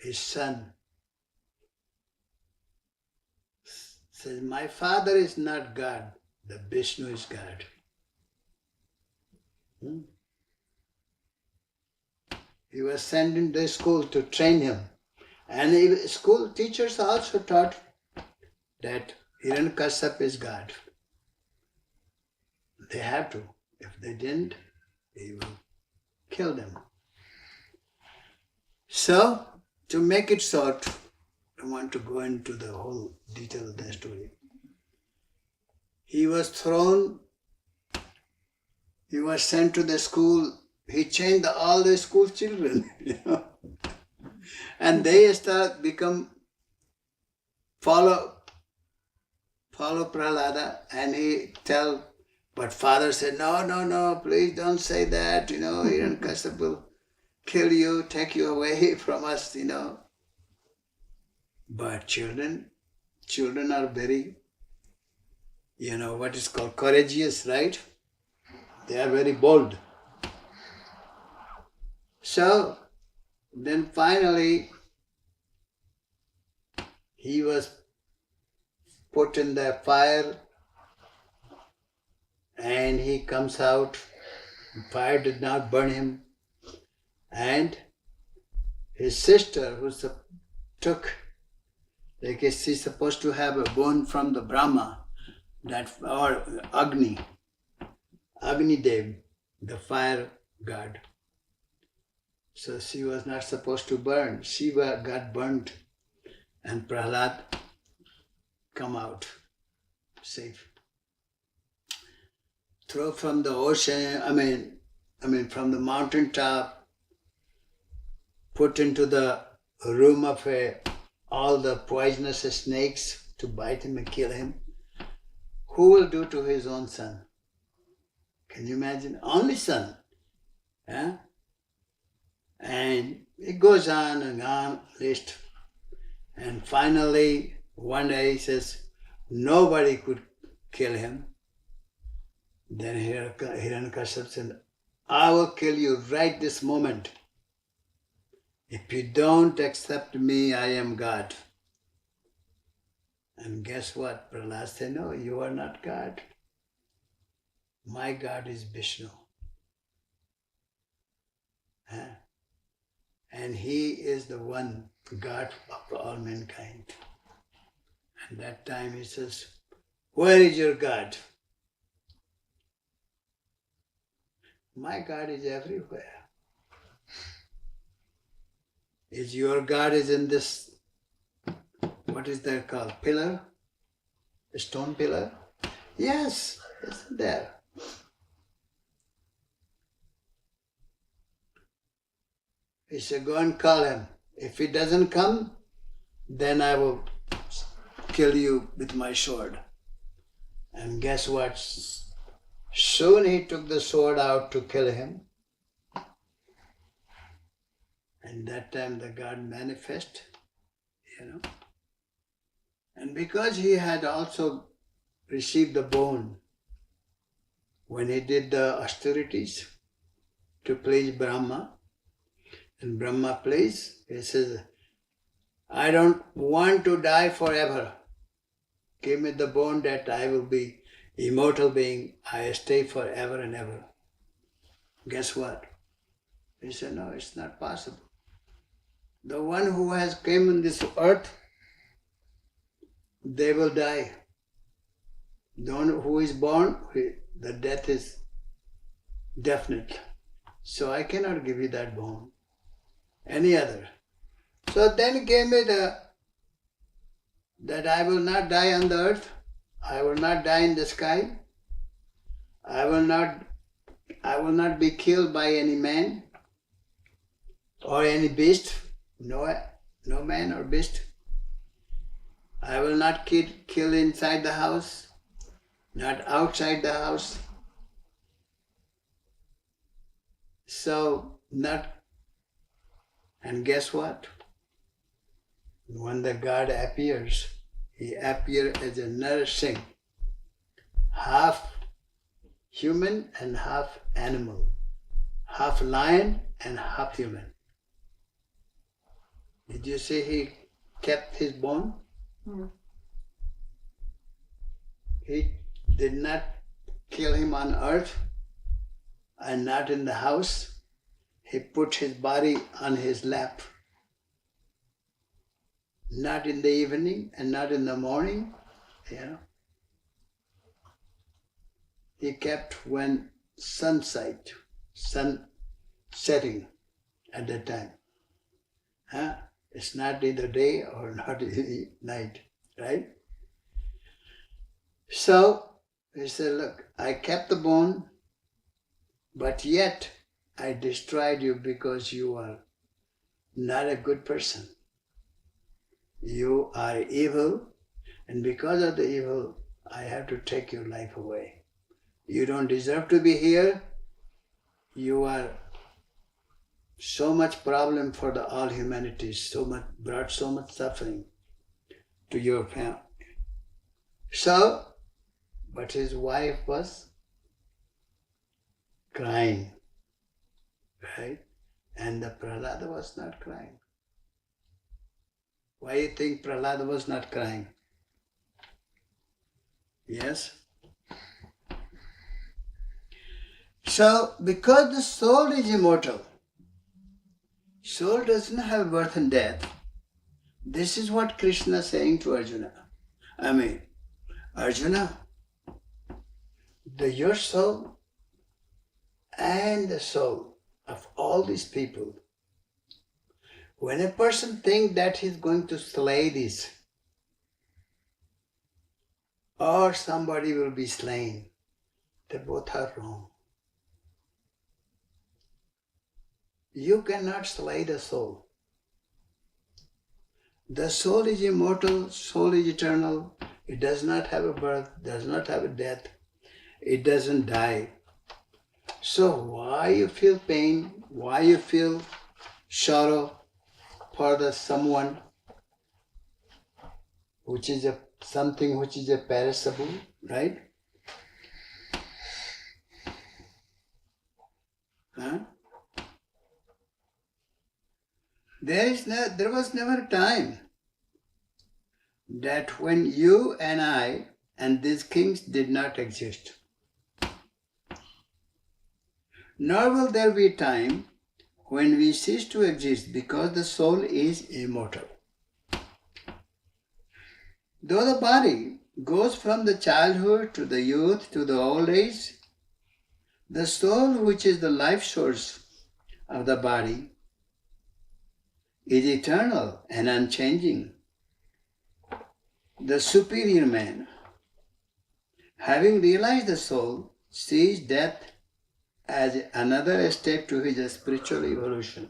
his son, says, my father is not God, the Vishnu is God. He was sent into the school to train him. And school teachers also taught that Hiranyakashipu is God. They have to. If they didn't, he will kill them. So, to make it short, I want to go into the whole detail of the story. He was thrown, he was sent to the school, he changed all the school children, and they start follow Prahlada, and he tell, but father said, no, please don't say that, Hiranyakashipu will kill you, take you away from us, But children are very, what is called courageous, right? They are very bold. So, then finally, he was put in the fire and he comes out. The fire did not burn him. And his sister, who took, she's supposed to have a bone from the Brahma, or Agni Dev, the fire god. So she was not supposed to burn. She got burnt, and Prahlad come out safe. Throw from the ocean, from the mountain top, put into the room of all the poisonous snakes to bite him and kill him. Who will do to his own son? Can you imagine? Only son. Yeah? And it goes on and on, list. And finally, one day he says, nobody could kill him. Then Hiranyakashipu said, I will kill you right this moment. If you don't accept me, I am God. And guess what? Prahlad said, no, you are not God. My God is Vishnu. And he is the one God of all mankind. And that time he says, where is your God? My God is everywhere. Is your God is in this, what is that called? Pillar? A stone pillar? Yes, it's there. He said, go and call him. If he doesn't come, then I will kill you with my sword. And guess what? Soon he took the sword out to kill him. And that time the God manifest, And because he had also received the bone when he did the austerities to please Brahma, and Brahma please, he says, I don't want to die forever. Give me the bone that I will be immortal being. I stay forever and ever. Guess what? He said, no, it's not possible. The one who has came on this earth, they will die. The one who is born, the death is definite. So I cannot give you that bone. Any other. So then he gave me that I will not die on the earth, I will not die in the sky, I will not be killed by any man or any beast, no man or beast. I will not kill inside the house, not outside the house. So and guess what? When the God appears, he appears as a nourishing, half human and half animal, half lion and half human. Did you see he kept his bone? He did not kill him on earth and not in the house. He put his body on his lap. Not in the evening and not in the morning. He kept when sun setting at that time. It's not either day or not night, right? So he said, look, I kept the bone, but yet I destroyed you because you are not a good person. You are evil, and because of the evil, I have to take your life away. You don't deserve to be here. You are so much problem for all humanity, brought so much suffering to your family. So, but his wife was crying, right? And the Prahlada was not crying. Why do you think Prahlada was not crying? Yes? So, because the soul is immortal, soul doesn't have birth and death. This is what Krishna is saying to Arjuna. Arjuna, your soul and the soul of all these people, when a person thinks that he's going to slay this, or somebody will be slain, they both are wrong. You cannot slay the soul. The soul is immortal, soul is eternal. It does not have a birth, does not have a death. It doesn't die. So why you feel pain? Why you feel sorrow for someone which is something which is a perishable, right? There was never a time that when you and I and these kings did not exist. Nor will there be a time when we cease to exist, because the soul is immortal. Though the body goes from the childhood to the youth to the old age, the soul, which is the life source of the body, is eternal and unchanging. The superior man, having realized the soul, sees death as another step to his spiritual evolution.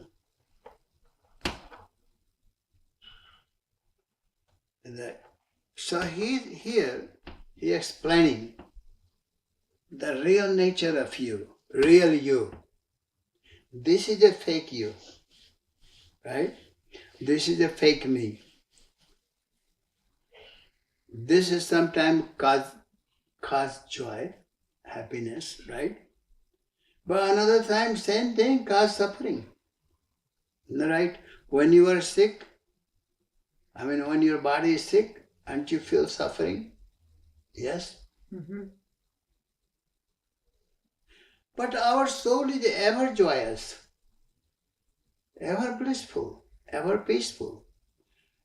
So he explaining the real nature of you, real you. This is a fake you, right? This is a fake me. This is sometimes cause joy, happiness, right? But another time, same thing, cause suffering, right? When you are sick, when your body is sick, and you feel suffering, yes? Mm-hmm. But our soul is ever joyous, ever blissful, ever peaceful.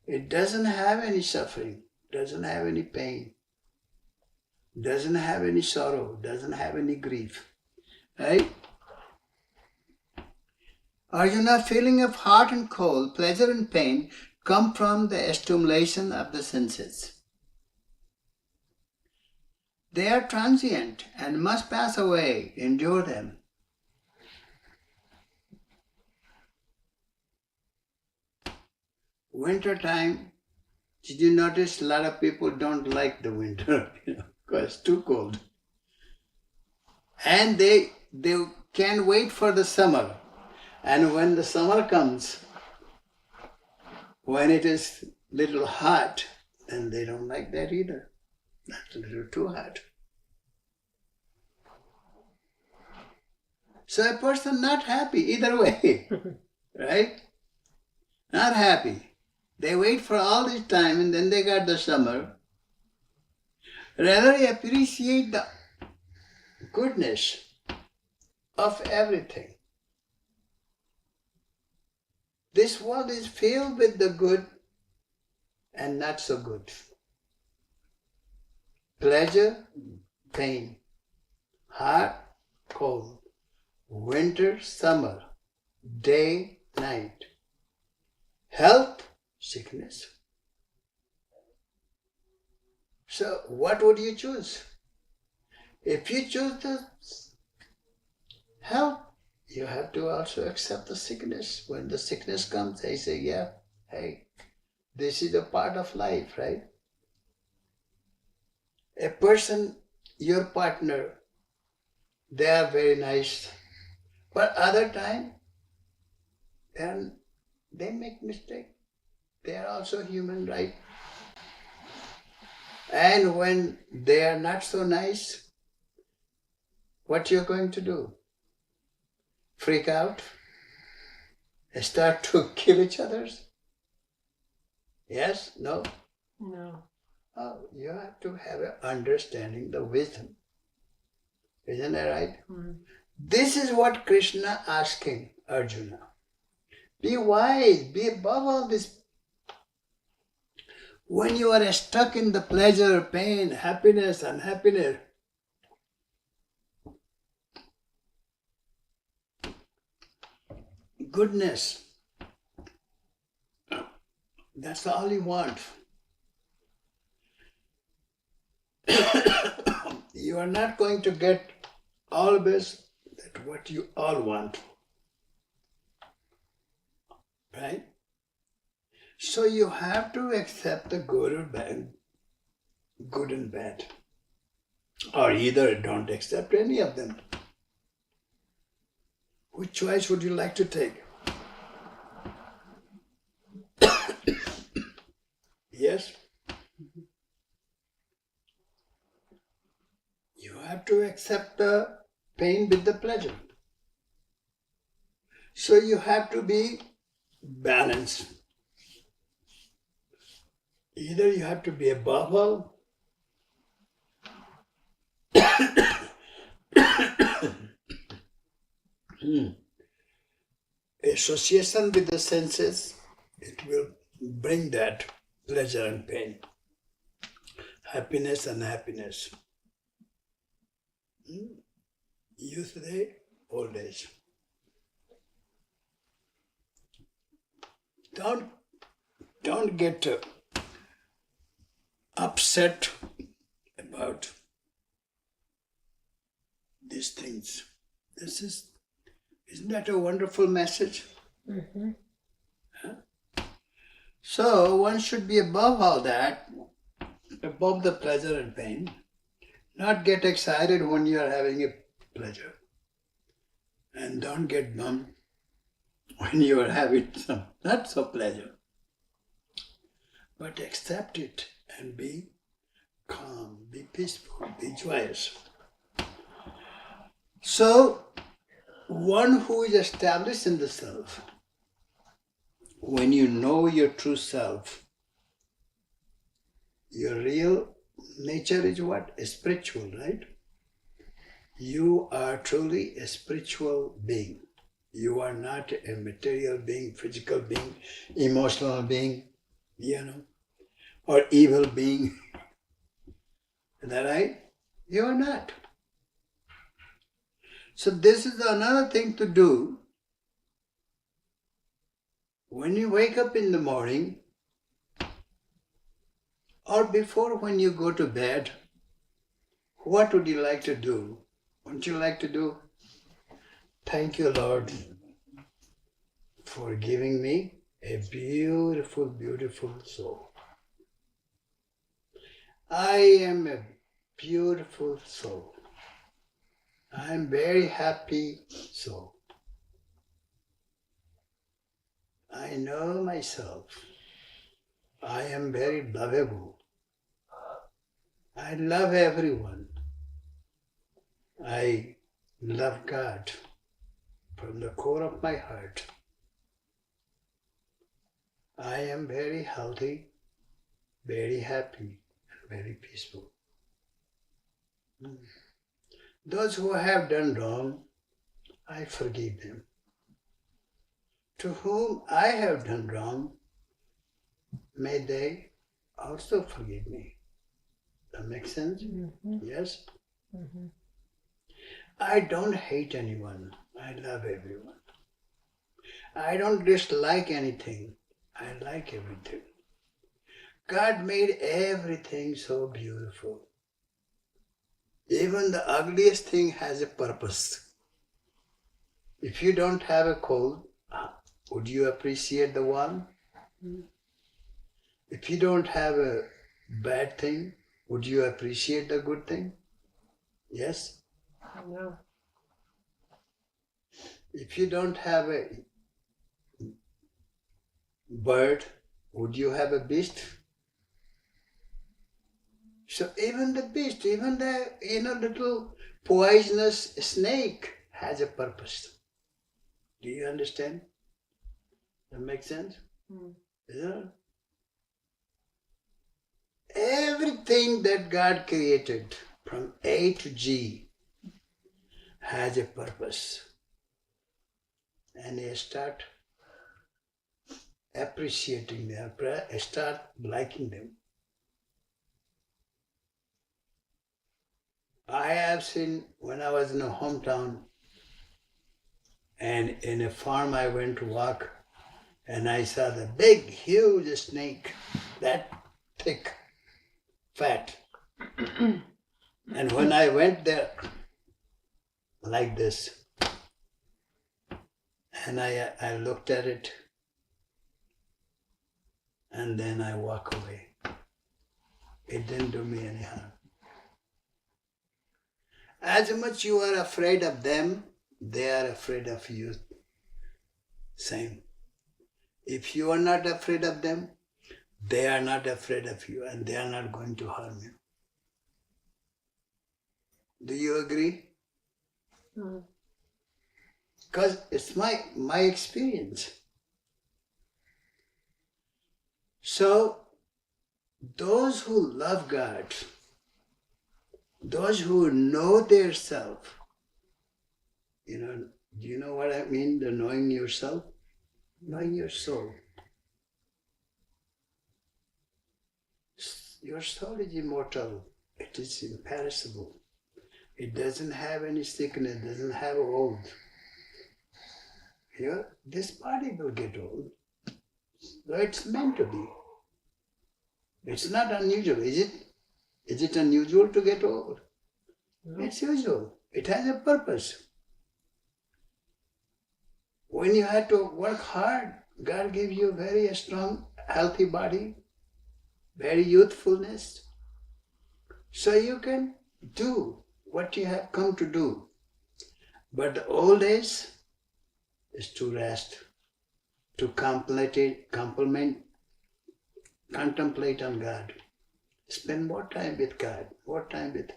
It doesn't have any suffering, doesn't have any pain, doesn't have any sorrow, doesn't have any grief, right? Arjuna, feeling of hot and cold, pleasure and pain come from the stimulation of the senses. They are transient and must pass away. Endure them. Winter time, did you notice a lot of people don't like the winter, because it's too cold. And they can't wait for the summer. And when the summer comes, when it is little hot, then they don't like that either. That's a little too hot. So a person not happy either way, right? Not happy. They wait for all this time and then they got the summer. Rather appreciate the goodness of everything. This world is filled with the good and not so good. Pleasure, pain, hot, cold, winter, summer, day, night, health, sickness. So what would you choose? If you choose the health, you have to also accept the sickness. When the sickness comes, they say, yeah, hey, this is a part of life, right? A person, your partner, they are very nice, but other time, they make mistake. They are also human, right? And when they are not so nice, what you're going to do? Freak out? Start to kill each other? Yes? No? No. Oh, you have to have an understanding, the wisdom. Isn't that right? Mm. This is what Krishna asking Arjuna. Be wise, be above all this. When you are stuck in the pleasure, pain, happiness, unhappiness, goodness, that's all you want. You are not going to get always that what you all want. Right? So you have to accept the good or bad, good and bad. Or either don't accept any of them. Which choice would you like to take? Yes? You have to accept the pain with the pleasure. So you have to be balanced. Either you have to be above all, association with the senses, it will bring that pleasure and pain, happiness and unhappiness. Youth day, old age. Don't get upset about these things. Isn't that a wonderful message? Mm-hmm. Huh? So one should be above all that, above the pleasure and pain. Not get excited when you are having a pleasure. And don't get bummed when you are having some not so pleasure. But accept it and be calm, be peaceful, be joyous. So, one who is established in the self, when you know your true self, your real nature is what? Spiritual, right? You are truly a spiritual being. You are not a material being, physical being, emotional being, or evil being. Is that right? You are not. So this is another thing to do. When you wake up in the morning, or before when you go to bed, what would you like to do? Wouldn't you like to do, thank you, Lord, for giving me a beautiful, beautiful soul. I am a beautiful soul. I am very happy soul. I know myself. I am very lovable. I love everyone. I love God from the core of my heart. I am very healthy, very happy, and very peaceful. Those who have done wrong, I forgive them. To whom I have done wrong, may they also forgive me. That makes sense? Mm-hmm. Yes? Mm-hmm. I don't hate anyone. I love everyone. I don't dislike anything. I like everything. God made everything so beautiful. Even the ugliest thing has a purpose. If you don't have a cold, would you appreciate the one? If you don't have a bad thing, would you appreciate the good thing? Yes? No. If you don't have a bird, would you have a beast? So even the beast, even the little poisonous snake has a purpose. Do you understand? That makes sense? Yeah. Everything that God created from A to G has a purpose. And you start appreciating them, start liking them. I have seen when I was in a hometown and in a farm I went to walk and I saw the big, huge snake, that thick, fat. And when I went there like this, and I looked at it, and then I walk away. It didn't do me any harm. As much you are afraid of them, they are afraid of you. Same. If you are not afraid of them, they are not afraid of you, and they are not going to harm you. Do you agree? Because it's my experience. So, those who love God, those who know their self, do you know what I mean, the knowing yourself? Knowing your soul. Your soul is immortal. It is imperishable. It doesn't have any sickness, doesn't have old. This body will get old. So it's meant to be. It's not unusual, is it? Is it unusual to get old? No. It's usual. It has a purpose. When you had to work hard, God gave you a very strong, healthy body, very youthfulness. So you can do what you have come to do. But the old age is to rest, to contemplate on God. Spend more time with God, more time with.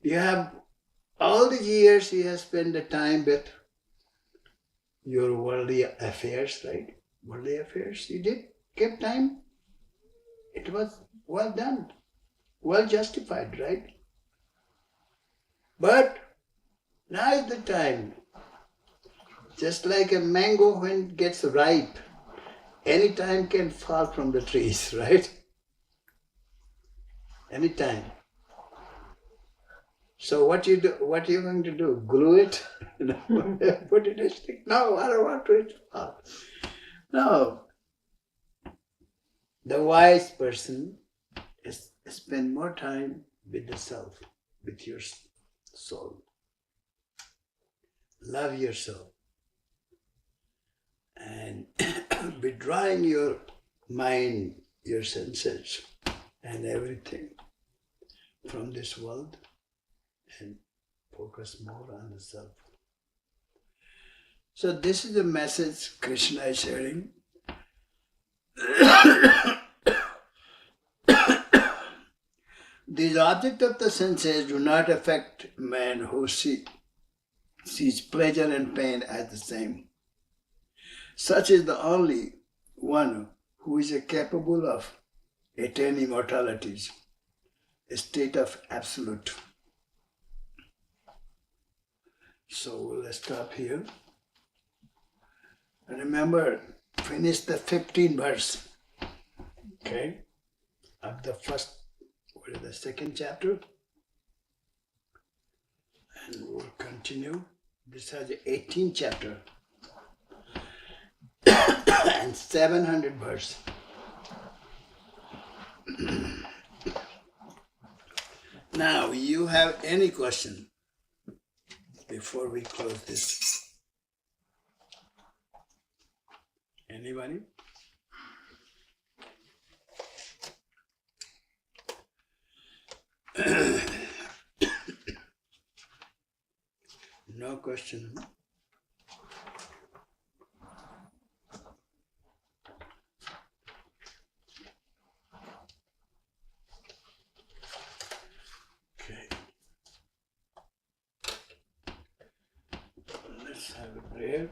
You have all these years you have spent the time with your worldly affairs, right? Worldly affairs, you did give time. It was well done, well justified, right? But now is the time. Just like a mango when it gets ripe, any time can fall from the trees, right? Anytime. So what you do? What are you going to do? Glue it? Put it in a stick? No, I don't want it to fall. No. The wise person spend more time with the self, with your soul. Love your soul. And withdrawing your mind, your senses, and everything from this world and focus more on the self. So this is the message Krishna is sharing. These objects of the senses do not affect man who sees pleasure and pain as the same. Such is the only one who is capable of attaining immortalities, a state of absolute. So we'll stop here. Remember, finish the 15th verse, okay, of the second chapter, and we'll continue. This has the 18th chapter and 700 verse. Now, you have any question before we close this? Anybody? No question. Okay. Let's have a prayer.